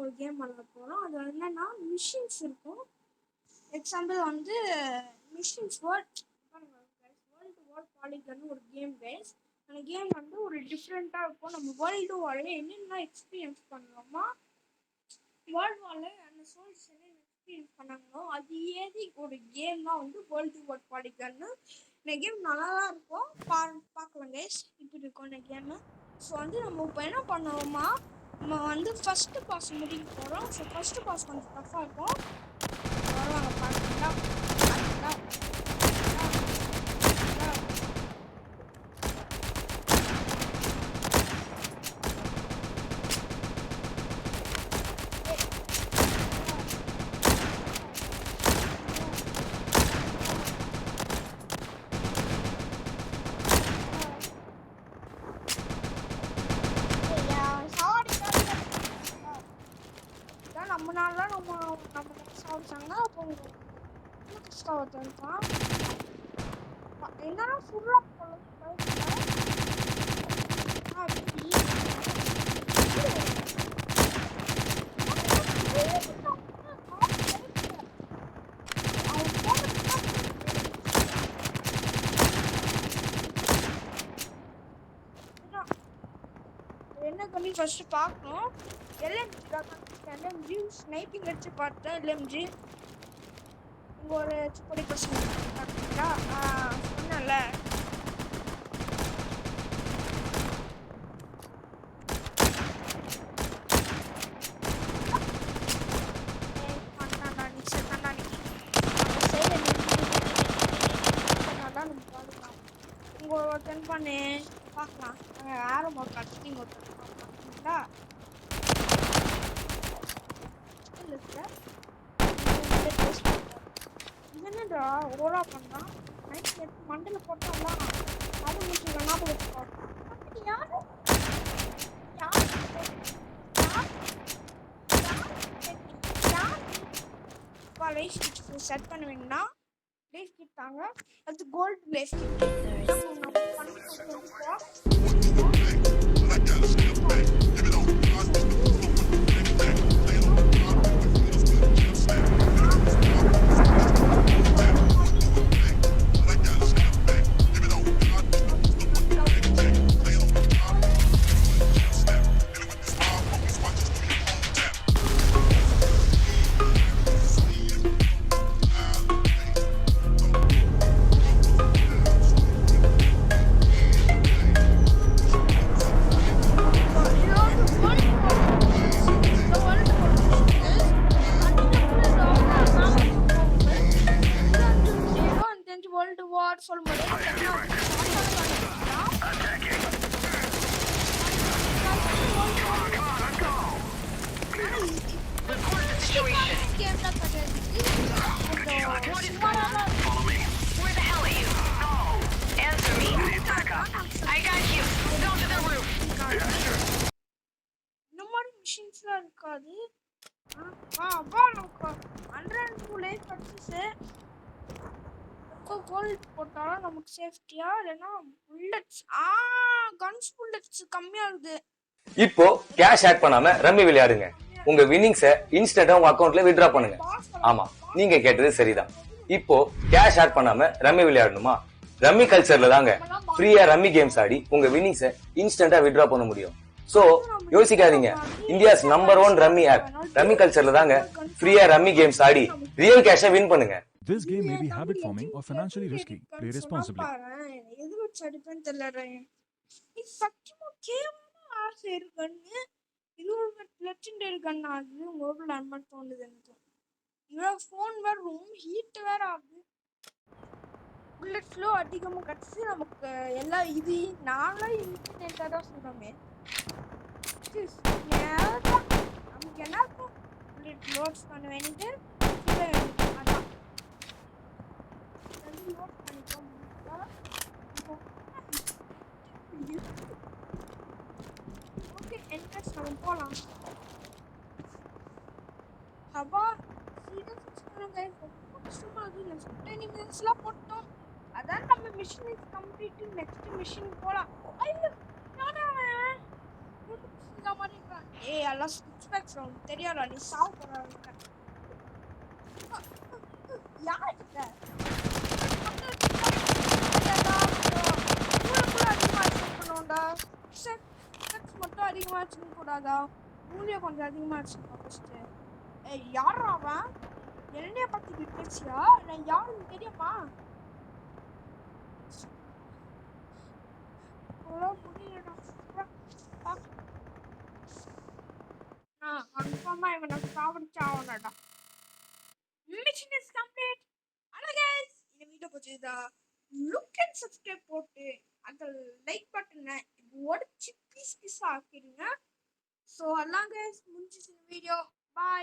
ஒரு கேம் விளாட போகிறோம். அது என்னென்னா மிஷின்ஸ் இருக்கும். எக்ஸாம்பிள் வந்து மிஷின்ஸ் வேர்ல்டு வார் பாலிகன் ஒரு கேம் கைஸ். அந்த கேம் வந்து ஒரு டிஃப்ரெண்ட்டாக இருக்கும். நம்ம வேர்ல்டு வாரில் என்னென்ன எக்ஸ்பீரியன்ஸ் பண்ணுறோமா, வேர்ல்டு வாரில் அந்த சோல்ஸ் என்ன எக்ஸ்பீரியன்ஸ் பண்ணாங்களோ அது ஏதி ஒரு கேம் தான் வந்து வேர்ல்டு வார் பாலிகன்னு. இந்த கேம் நல்லா தான் இருக்கும். பார்க்கலாம் கைஸ், இப்படி இருக்கும் இந்த கேமு. ஸோ வந்து நம்ம இப்போ என்ன பண்ணுவோமா, நம்ம வந்து ஃபஸ்ட்டு பாஸ் முடிக்க போகிறோம். ஸோ ஃபஸ்ட்டு பாஸ் கொஞ்சம் டஃப்பாக இருக்கும். வருவாங்க பார்த்தீங்களா பார்த்தீங்களா நம்மளால நம்ம சாப்பிட்டாங்க. அப்போ கஷ்டம் தான் என்னன்னா ஃபுல்லாக என்ன பண்ணி ஃபர்ஸ்ட் பார்க்கணும். எல்எம்ஜி ஸ்னைப்பிங் வச்சு பார்த்தேன். எல்எம்ஜி இங்கே ஒரு சிப்படி பசங்க பார்த்தீங்களா, சொன்னல இங்கே ஒருத்தன் பண்ணு பார்க்கலாம். ஆரம்ப காட்சி இங்கே ஒருத்தன் பார்த்தீங்களா என்னடா ஓலா பண்ணா நைட் எடுத்து மண்டல போட்டாலாம். அது முடிச்சு ஞாபகம் வச்சுக்கோ. யாரு லைஃப் கிட் செட் பண்ணுவீங்கன்னா லைஃப் கிட் தாங்க. அது gold life kit. World war சொல்லும்போது இந்த மாதிரி மிஷின்ஸ்லாம் இருக்காது. நமக்கு 102 லைஃப் கிடச்சிச்சு. கோல்ட் போட்டாலும் நமக்கு சேஃப்டியா, இல்லைன்னா புல்லட்ஸ் கன்ஸ் புல்லட்ஸ் கம்மியா இருக்குது. இப்போ கேஷ் ஆட் பண்ணாம ரம்மி விளையாடுங்க. உங்க வின்னிங்ஸை இன்ஸ்டன்ட்டா உங்க அக்கவுண்ட்ல வித்ட்ரா பண்ணுங்க. ஆமா, நீங்க கேட்டது சரிதான். இப்போ கேஷ் ஆட் பண்ணாம ரம்மி விளையாடணுமா? ரம்மி கல்ச்சர்ல தாங்க ஃப்ரீயா ரம்மி கேம்ஸ் ஆடி உங்க வின்னிங்ஸை இன்ஸ்டன்ட்டா வித்ட்ரா பண்ண முடியும். சோ யோசிக்காதீங்க, India's number 1 rummy app rummy கல்ச்சர்ல தாங்க ஃப்ரீயா ரம்மி கேம்ஸ் ஆடி ரியல் கேஷை வின் பண்ணுங்க. This game may be habit forming or financially risky. Play responsibly. எது வச்சு அடிப்பேன்னு தெரியல. இது சத்தியமா கேமான ஆசை இருக்குன்னு. இது ஒரு லெஜெண்டரி கன் ஆகுது. உங்க ஊர்ல அன்மன் தோணுது எனக்கு. இவ்வளவு ஃபோன் வேற ரூம் ஹீட் வேற ஆகுது. புல்லட் ஃப்ளோ அதிகமாக கிடச்சி நமக்கு எல்லாம் இது நானும் இன்டர்நெட்டாக தான் சொல்கிறோமே. நமக்கு என்ன இருக்கும், புல்லட் லோட்ஸ் பண்ண வேண்டியது அதான் லோட் பண்ணிக்கோ. ஓகே, என்ட்ரன்ஸ் நம்ம போகலாம். ஹபா சீரியஸ் ரொம்ப கஷ்டமாக இருக்குது. 10 மினிட்ஸ்லாம் போட்டோம். அதான் நம்ம machine is complete. Next machine போகலாம். ஐயோ நானே இந்த மாதிரி இருக்கான். ஏய் எல்லாம் ஸ்விட்ச் பேக்ஸ் ரவுண்ட் தெரியாதா நீ சாவு போறாங்க. யார் கிட்ட மட்டும் அதிகமா வச்சுக்க கூடாதா? மூலிய கொஞ்சம் அதிகமா வச்சுக்கோ ஃபர்ஸ்ட். ஏய் யாரா அவன்? என்னைய பத்தி பேசியா? நான் யாருன்னு தெரியுமா? முடியலடா. கன்ஃபார்மா இவனை சாவடிச்சாவனடா. Mission is complete. Hello guys, இந்த வீடியோ பிடிச்சிருந்தா லுக் அண்ட் சப்ஸ்கிரைப் போட்டு அந்த லைக் பட்டனை ஒடிச்சு பீஸ் பீஸா ஆக்கிடுங்க. ஸோ அதான் गाइस முடிஞ்சிச்சு இந்த வீடியோ. பாய்.